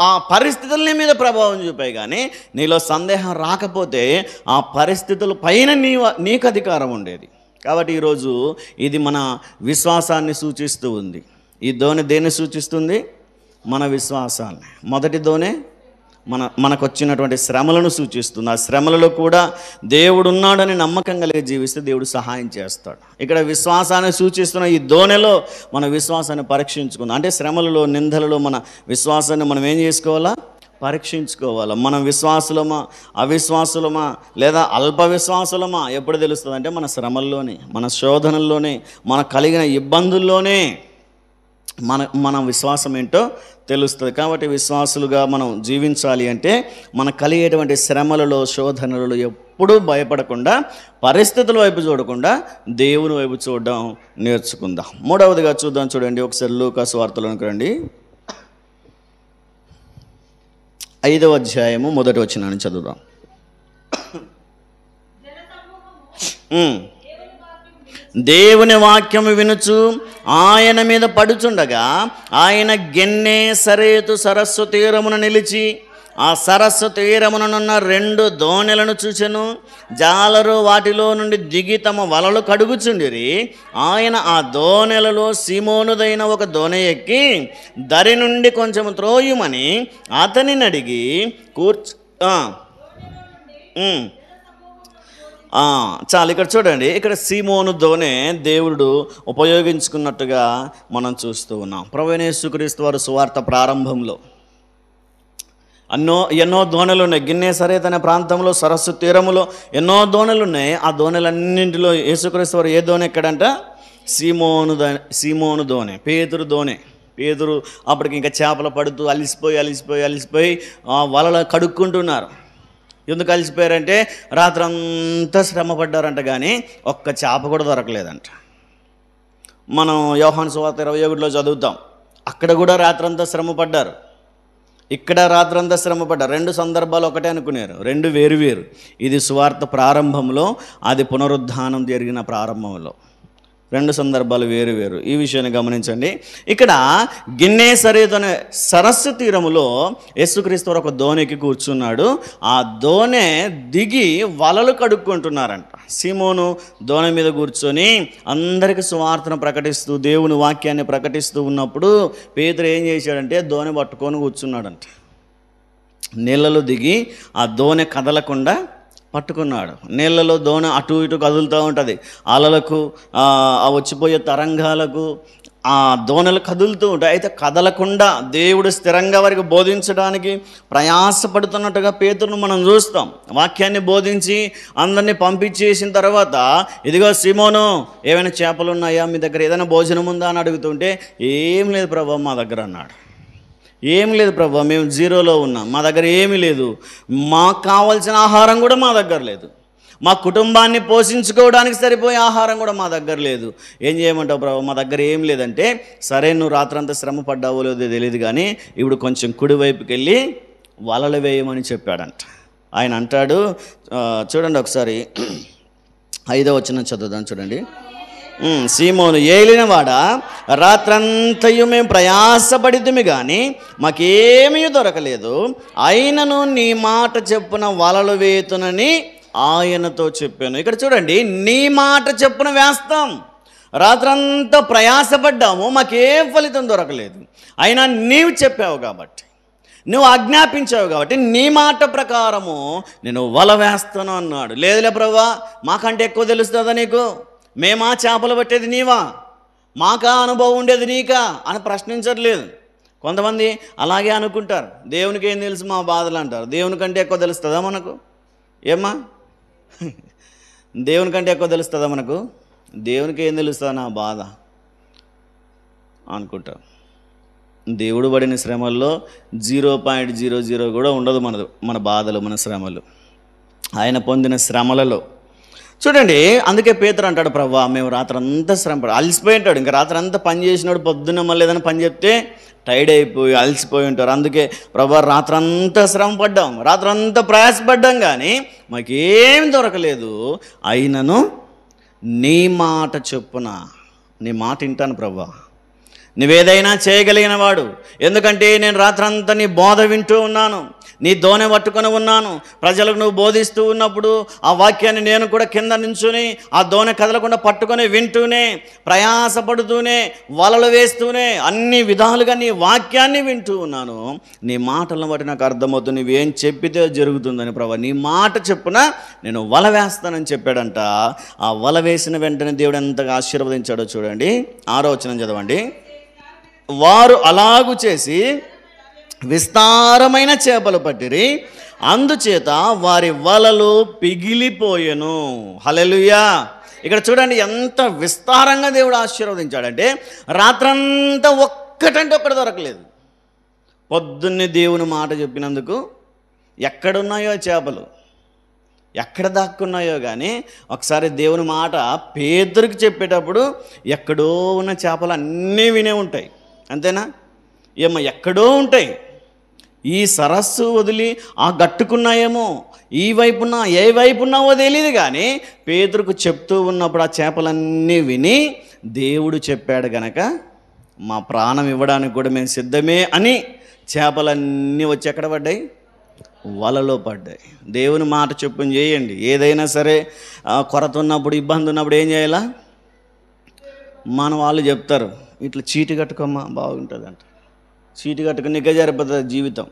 Speaker 1: ఆ పరిస్థితుల మీద ప్రభావం చూపాయి, కానీ నీలో సందేహం రాకపోతే ఆ పరిస్థితుల పైన నీకు అధికారం ఉండేది. కాబట్టి ఈరోజు ఇది మన విశ్వాసాన్ని సూచిస్తూ ఉంది. ఈ దోణి దేన్ని సూచిస్తుంది? మన విశ్వాసాన్ని. మొదటి దోణి మనకు వచ్చినటువంటి శ్రమలను సూచిస్తుంది. ఆ శ్రమలలో కూడా దేవుడు ఉన్నాడని నమ్మకం కలిగి జీవిస్తే దేవుడు సహాయం చేస్తాడు. ఇక్కడ విశ్వాసాన్ని సూచిస్తున్న ఈ దోణిలో మన విశ్వాసాన్ని పరీక్షించుకుందాం. అంటే శ్రమలలో, నిందలలో మన విశ్వాసాన్ని మనం ఏం చేసుకోవాలా? పరీక్షించుకోవాలి. మనం విశ్వాసులమా, అవిశ్వాసులమా, లేదా అల్ప విశ్వాసులమా ఎప్పుడు తెలుస్తుంది? అంటే మన శ్రమల్లోనే, మన శోధనల్లోనే, మన కలిగిన ఇబ్బందుల్లోనే మన విశ్వాసం ఏంటో తెలుస్తుంది. కాబట్టి విశ్వాసులుగా మనం జీవించాలి అంటే మనకు కలిగేటువంటి శ్రమలలో, శోధనలలో ఎప్పుడూ భయపడకుండా, పరిస్థితుల వైపు చూడకుండా దేవుని వైపు చూడడం నేర్చుకుందాం. మూడవదిగా చూద్దాం. చూడండి ఒకసారి లూకా సువార్తలోనికి రండి. 5వ అధ్యాయము 1వ వచనాన్ని చదువుదాం. దేవుని వాక్యము వినుచు ఆయన మీద పడుచుండగా ఆయన గెన్నె సరేతు సరస్సు తీరమున నిలిచి ఆ సరస్సు తీరముననున్న 2 దోణెలను చూచెను. జాలరు వాటిలో నుండి దిగి తమ వలలు కడుగుచుండిరి. ఆయన ఆ దోణెలలో సీమోనుదైన ఒక దోణె ఎక్కి దరి నుండి కొంచెం త్రోయుమని అతనిని అడిగి చాలు. ఇక్కడ చూడండి, ఇక్కడ సీమోను దోణె దేవుడు ఉపయోగించుకున్నట్టుగా మనం చూస్తూ ఉన్నాం. ప్రభువైన యేసుక్రీస్తు వారు సువార్త ప్రారంభంలో ఎన్నో దోణెలు ఉన్నాయి. గిన్నెసరేత్ అనే ప్రాంతంలో సరస్సు తీరములో ఎన్నో దోణెలు ఉన్నాయి. ఆ దోణెలన్నింటిలో యేసుక్రీస్తు వారు ఏ దోణె ఎక్కడంట? సీమోను దోణె, పేతురు దోణె. పేతురు అప్పటికి ఇంకా చేపలు పడుతూ అలిసిపోయి వలలు కడుక్కుంటున్నారు. ఎందుకు అలసిపోయారంటే రాత్రంతా శ్రమ పడ్డారంట, కానీ ఒక్క చేప కూడా దొరకలేదంట. మనం యోహాను సువార్త 21లో చదువుతాం. అక్కడ కూడా రాత్రంతా శ్రమ పడ్డారు, ఇక్కడ రాత్రంతా శ్రమ పడ్డారు. 2 సందర్భాలు ఒకటే అనుకున్నారు, 2 వేరు. ఇది సువార్త ప్రారంభంలో, అది పునరుద్ధానం జరిగిన ప్రారంభంలో. రెండు సందర్భాలు వేరు వేరు. ఈ విషయాన్ని గమనించండి. ఇక్కడ గిన్నేసరేతు అనే సరస్సు తీరములో యేసుక్రీస్తు ఒక దోణికి కూర్చున్నాడు. ఆ దోణె దిగి వలలు కడుక్కుంటున్నారంట. సీమోను దోణి మీద కూర్చొని అందరికీ సువార్తను ప్రకటిస్తూ దేవుని వాక్యాన్ని ప్రకటిస్తూ ఉన్నప్పుడు పేతురు ఏం చేశాడంటే దోణి పట్టుకొని కూర్చున్నాడంట. నీళ్ళలో దిగి ఆ దోణి కదలకుండా పట్టుకున్నాడు. నీళ్ళలో దోణి అటు ఇటు కదులుతూ ఉంటుంది. అలలకు వచ్చిపోయే తరంగాలకు ఆ దోణలు కదులుతూ ఉంటాయి. అయితే కదలకుండా దేవుడు స్థిరంగా వారికి బోధించడానికి ప్రయాసపడుతున్నట్టుగా పేతురును మనం చూస్తాం. వాక్యాన్ని బోధించి అందరినీ పంపించేసిన తర్వాత, ఇదిగో సీమోను, ఏమైనా చేపలు ఉన్నాయా మీ దగ్గర, ఏదైనా భోజనం ఉందా అని అడుగుతుంటే, ఏం లేదు ప్రభు మా దగ్గర అన్నాడు. ఏం లేదు ప్రభు, మేము జీరోలో ఉన్నాం, మా దగ్గర ఏమీ లేదు, మాకు కావాల్సిన ఆహారం కూడా మా దగ్గర లేదు, మా కుటుంబాన్ని పోషించుకోవడానికి సరిపోయే ఆహారం కూడా మా దగ్గర లేదు, ఏం చేయమంటావు ప్రభు, మా దగ్గర ఏం లేదంటే, సరే నువ్వు రాత్రంతా శ్రమ పడ్డావో లేదో తెలియదు కానీ ఇప్పుడు కొంచెం కుడివైపుకి వెళ్ళి వలలు వేయమని చెప్పాడంట. ఆయన అంటాడు, చూడండి ఒకసారి 5వ వచనం చదువుదాం చూడండి. సీమోను, ఏలినవాడా, రాత్రంతయు మేము ప్రయాసపడితిమి కానీ మాకేమీ దొరకలేదు, అయినను నీ మాట చెప్పున వలలు వేతునని ఆయనతో చెప్పాను. ఇక్కడ చూడండి, నీ మాట చెప్పున వేస్తాం, రాత్రంతా ప్రయాసపడ్డాము, మాకేం ఫలితం దొరకలేదు, అయినా నీవు చెప్పావు కాబట్టి, నువ్వు ఆజ్ఞాపించావు కాబట్టి నీ మాట ప్రకారము నేను వల వేస్తాను అన్నాడు. లేదులే ప్రభువా, మాకంటే ఎక్కువ తెలుస్తుందా నీకు, మేమా చేపలు పట్టేది నీవా, మాకా అనుభవం ఉండేది నీకా అని ప్రశ్నించట్లేదు. కొంతమంది అలాగే అనుకుంటారు, దేవునికి ఏం తెలుసు మా బాధలు అంటారు. దేవుని కంటే ఎక్కువ తెలుస్తుందా మనకు? ఏమ్మా, దేవుని కంటే ఎక్కువ తెలుస్తుందా మనకు? దేవునికి ఏం తెలుస్తుందా నా బాధ అనుకుంటారు. దేవుడు పడిన శ్రమల్లో 0.00 కూడా ఉండదు మన బాధలు, మన శ్రమలు. ఆయన పొందిన శ్రమలలో చూడండి. అందుకే పేతురు అంటాడు, ప్రభువా మేము రాత్రంతా శ్రమపడి అలసిపోయి ఉంటాడు. ఇంకా రాత్రంతా పని చేసినాడు, పొద్దున్న మళ్ళీ ఏదైనా పని చెప్తే టైర్డ్ అయిపోయి అలసిపోయి ఉంటారు. అందుకే ప్రభువా రాత్రంతా శ్రమ పడ్డాం, రాత్రంతా ప్రయాసపడ్డాం కానీ మాకేం దొరకలేదు, అయినను నీ మాట చొప్పున, నీ మాట వింటాను ప్రభువా, నువ్వేదైనా చేయగలిగిన వాడు, ఎందుకంటే నేను రాత్రంతా నీ బోధ వింటూ ఉన్నాను, నీ దోణె పట్టుకొని ఉన్నాను, ప్రజలకు నువ్వు బోధిస్తూ ఉన్నప్పుడు ఆ వాక్యాన్ని నేను కూడా కింద నించుని ఆ దోణె కదలకుండా పట్టుకొని వింటూనే, ప్రయాసపడుతూనే, వలలు వేస్తూనే, అన్ని విధాలుగా నీ వాక్యాన్ని వింటూ ఉన్నాను. నీ మాటలను బట్టి నాకు అర్థమవుతుంది నువ్వేం చెప్పితే జరుగుతుందని ప్రభువా, నీ మాట చెప్పున నేను వల వేస్తానని చెప్పాడంట. ఆ వల వేసిన వెంటనే దేవుడు ఎంతగా ఆశీర్వదించాడో చూడండి. 6వ వచనం చదవండి. వారు అలాగు చేసి విస్తారమైన చేపలు పట్టిరి, అందుచేత వారి వలలు పిగిలిపోయెను. హల్లెలూయా. ఇక్కడ చూడండి ఎంత విస్తారంగా దేవుడు ఆశీర్వదించాడంటే, రాత్రంతా ఒక్కటంటే ఒక్కటి దొరకలేదు. పొద్దున్నే దేవుని మాట చెప్పినందుకు ఎక్కడున్నాయో చేపలు, ఎక్కడ దాక్కున్నాయో కానీ ఒకసారి దేవుని మాట పేతురుకి చెప్పేటప్పుడు ఎక్కడో ఉన్న చేపలు అన్నీ వినే ఉంటాయి, అంతేనా? ఏమో ఎక్కడో ఉంటాయి. ఈ సరస్సు వదిలి ఆ గట్టుకున్నాయేమో, ఈ వైపున్నా ఏ వైపున్నావో తెలియదు కానీ పేతురుకు చెప్తూ ఉన్నప్పుడు ఆ చేపలన్నీ విని దేవుడు చెప్పాడు గనక మా ప్రాణం ఇవ్వడానికి కూడా మేము సిద్ధమే అని చేపలన్నీ వచ్చి ఎక్కడ పడ్డాయి? వలలో పడ్డాయి. దేవుని మాట చొప్పున చేయండి. ఏదైనా సరే కొరత ఉన్నప్పుడు, ఇబ్బంది ఉన్నప్పుడు ఏం చేయాలా? మన వాళ్ళు చెప్తారు, ఇట్లా చీటి కట్టుకోమ్మా బాగుంటుంది అంట. చీటి కట్టుకుని నీకే జరిపోతుంది జీవితం,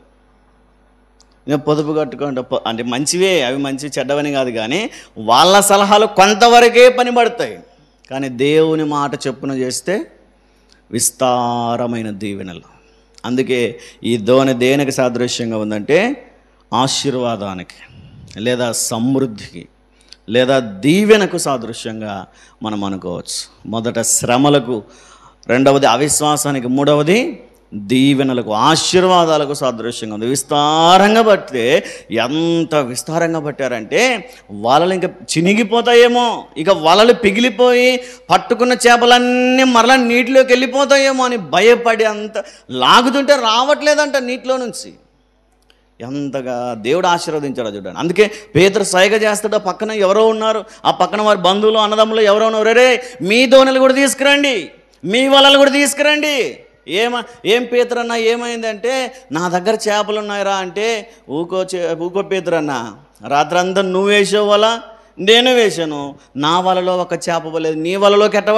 Speaker 1: నేను పొదుపు కట్టుకుంటా అంటే మంచివే, అవి మంచి చెడ్డవని కాదు కానీ వాళ్ళ సలహాలు కొంతవరకే పని పడతాయి. కానీ దేవుని మాట చెప్పున చేస్తే విస్తారమైన దీవెనలు. అందుకే ఈ దోణి దేనికి సాదృశ్యంగా ఉందంటే ఆశీర్వాదానికి, లేదా సమృద్ధికి, లేదా దీవెనకు సాదృశ్యంగా మనం అనుకోవచ్చు. మొదట శ్రమలకు, రెండవది అవిశ్వాసానికి, మూడవది దీవెనలకు, ఆశీర్వాదాలకు సాదృశ్యంగా ఉంది. విస్తారంగా పడితే ఎంత విస్తారంగా పట్టారంటే వలలు ఇంకా చినిగిపోతాయేమో, ఇక వలలు పిగిలిపోయి పట్టుకున్న చేపలన్నీ మరలా నీటిలోకి వెళ్ళిపోతాయేమో అని భయపడి అంత లాగుతుంటే రావట్లేదంట నీటిలో నుంచి. ఎంతగా దేవుడు ఆశీర్వదించాడో చూడండి. అందుకే పేతురు సైగ చేస్తాడో, పక్కన ఎవరో ఉన్నారు, ఆ పక్కన వారి బంధువులు అన్నదమ్ములు ఎవరో ఉన్నారు, రే మీ దోణులు కూడా తీసుకురండి, మీ వలలు కూడా తీసుకురండి. ఏం పేతురన్నా ఏమైందంటే, నా దగ్గర చేపలు ఉన్నాయిరా అంటే, ఊకో పేతురన్న, రాత్రంతా నువ్వు వేసావు వల, నేను వేసాను, నా వలలో ఒక చేప పడలేదు, నీ వలలోకి ఎట్ట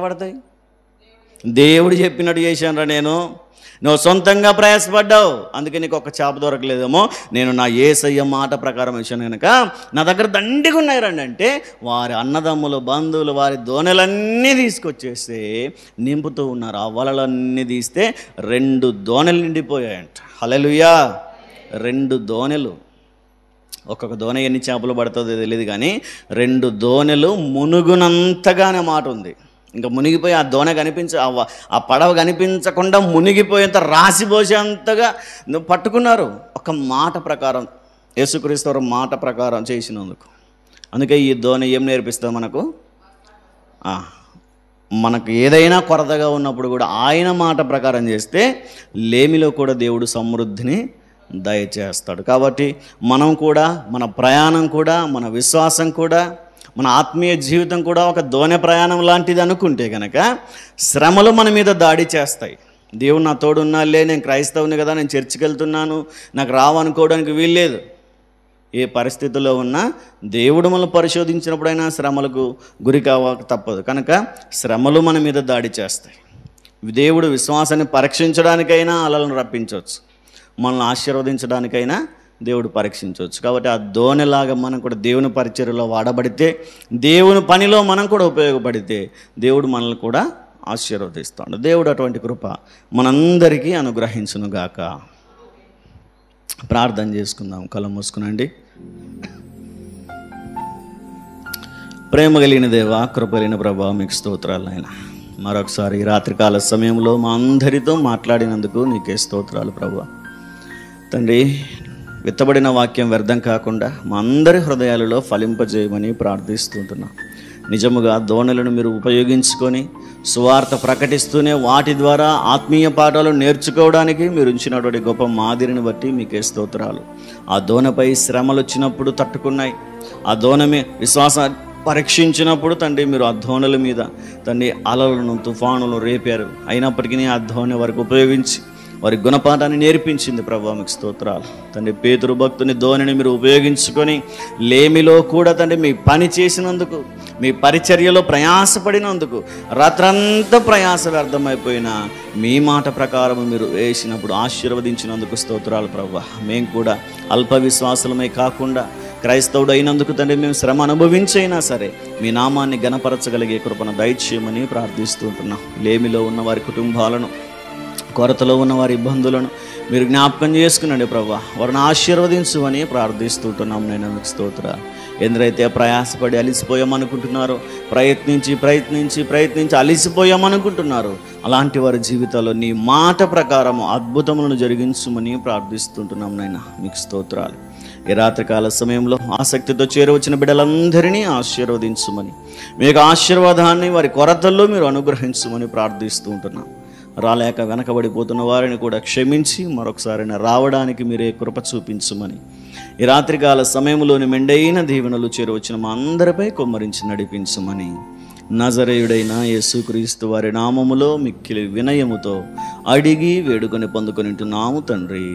Speaker 1: పడతాయి? దేవుడు చెప్పినట్టు చేశానురా నేను, నువ్వు సొంతంగా ప్రయాసపడ్డావు, అందుకే నీకు ఒక చేప దొరకలేదేమో, నేను నా యేసయ్య మాట ప్రకారం వేసాను కనుక నా దగ్గర దండిగా ఉన్నాయి రండి అంటే, వారి అన్నదమ్ములు బంధువులు వారి దోణెలన్నీ తీసుకొచ్చేస్తే నింపుతూ ఉన్నారు. ఆ వలలన్నీ తీస్తే 2 దోణెలు నిండిపోయాయంట. హల్లెలూయా! 2 దోణెలు. ఒక్కొక్క దోణె ఎన్ని చేపలు పడుతుందో తెలియదు కానీ 2 దోణెలు మునుగునంతగానే మాట ఉంది. ఇంకా మునిగిపోయి ఆ దోణె ఆ పడవ కనిపించకుండా మునిగిపోయేంత రాసిపోసేంతగా పట్టుకున్నారు. ఒక మాట ప్రకారం, యేసుక్రీస్తు మాట ప్రకారం చేసినందుకు. అందుకే ఈ దోణె ఏం నేర్పిస్తుంది మనకు ఏదైనా కొరతగా ఉన్నప్పుడు కూడా ఆయన మాట ప్రకారం చేస్తే లేమిలో కూడా దేవుడు సమృద్ధిని దయచేస్తాడు. కాబట్టి మనం కూడా, మన ప్రయాణం కూడా, మన విశ్వాసం కూడా, మన ఆత్మీయ జీవితం కూడా ఒక దోణె ప్రయాణం లాంటిది అనుకుంటే కనుక శ్రమలు మన మీద దాడి చేస్తాయి. దేవుడు నా తోడున్నాలే, నేను క్రైస్తవుని కదా, నేను చర్చికి వెళ్తున్నాను, నాకు రావనుకోవడానికి వీల్లేదు. ఏ పరిస్థితుల్లో ఉన్నా దేవుడు మనల్ని పరిశోధించినప్పుడైనా శ్రమలకు గురి కావక తప్పదు. కనుక శ్రమలు మన మీద దాడి చేస్తాయి. దేవుడు విశ్వాసాన్ని పరీక్షించడానికైనా అలలను రప్పించవచ్చు, మనల్ని ఆశీర్వదించడానికైనా దేవుడు పరీక్షించవచ్చు. కాబట్టి ఆ దోణెలాగా మనం కూడా దేవుని పరిచర్యలో వాడబడితే, దేవుని పనిలో మనం కూడా ఉపయోగపడితే దేవుడు మనల్ని కూడా ఆశీర్వదిస్తాడు. దేవుడు అటువంటి కృప మనందరికీ అనుగ్రహించునుగాక. ప్రార్థన చేసుకుందాం. కళ్ళు మూసుకునండి. ప్రేమ కలిగిన దేవా, కృప కలిగిన ప్రభా, మీకు స్తోత్రాలు నాయన. మరొకసారి ఈ రాత్రికాల సమయంలో మా అందరితో మాట్లాడినందుకు నీకే స్తోత్రాలు ప్రభా. తండ్రి, విత్తబడిన వాక్యం వ్యర్థం కాకుండా మా అందరి హృదయాలలో ఫలింపజేయమని ప్రార్థిస్తుంటున్నాం. నిజముగా దోణెలను మీరు ఉపయోగించుకొని సువార్త ప్రకటిస్తూనే వాటి ద్వారా ఆత్మీయ పాఠాలు నేర్చుకోవడానికి మీరు ఉంచినటువంటి గొప్ప మాదిరిని బట్టి మీకే స్తోత్రాలు. ఆ దోణపై శ్రమలు వచ్చినప్పుడు తట్టుకున్నాయి. ఆ దోణమే విశ్వాసాన్ని పరీక్షించినప్పుడు తండ్రి మీరు ఆ దోణల మీద తండ్రి అలలను తుఫానులను రేపారు. అయినప్పటికీ ఆ దోణి వరకు ఉపయోగించి వారి గుణపాఠాన్ని నేర్పించింది ప్రభా, మీకు స్తోత్రాలు. తండ్రి పేతురు భక్తుని దోణిని మీరు ఉపయోగించుకొని లేమిలో కూడా తండ్రి మీ పని చేసినందుకు, మీ పరిచర్యలో ప్రయాసపడినందుకు, రాత్రంతా ప్రయాస వ్యర్థమైపోయినా మీ మాట ప్రకారం మీరు వేసినప్పుడు ఆశీర్వదించినందుకు స్తోత్రాలు ప్రభా. మేము కూడా అల్ప విశ్వాసులమై కాకుండా క్రైస్తవుడు అయినందుకు తండ్రి మేము శ్రమ అనుభవించైనా సరే మీ నామాన్ని గణపరచగలిగే కృపను దయచేయమని ప్రార్థిస్తుంటున్నాం. లేమిలో ఉన్న వారి కుటుంబాలను, కొరతలో ఉన్న వారి ఇబ్బందులను మీరు జ్ఞాపకం చేసుకునండి ప్రభా. వారిని ఆశీర్వదించుమని ప్రార్థిస్తుంటున్నాం. నేను మీకు స్తోత్రాలు. ఎందరైతే ప్రయాసపడి అలిసిపోయామనుకుంటున్నారో, ప్రయత్నించి అలిసిపోయామనుకుంటున్నారో అలాంటి వారి జీవితాల్లో నీ మాట ప్రకారం అద్భుతములను జరిగించుమని ప్రార్థిస్తుంటున్నాం. నాయన మీకు స్తోత్రాలు. ఈ రాత్రికాల సమయంలో ఆసక్తితో చేరవచ్చిన బిడ్డలందరినీ ఆశీర్వదించుమని, మీకు ఆశీర్వాదాన్ని వారి కొరతల్లో మీరు అనుగ్రహించుమని ప్రార్థిస్తూ ఉంటున్నాం. రాలేక వెనకబడిపోతున్న వారిని కూడా క్షమించి మరొకసారి రావడానికి మీరే కృప చూపించుమని, ఈ రాత్రికాల సమయంలోని మెండైన దీవెనలు చేరవచ్చిన మా అందరిపై కొమ్మరించి నడిపించుమని నజరేయుడైన యేసుక్రీస్తు వారి నామములో మిక్కిలి వినయముతో అడిగి వేడుకొని పొందుకొనింటున్నాము తండ్రి.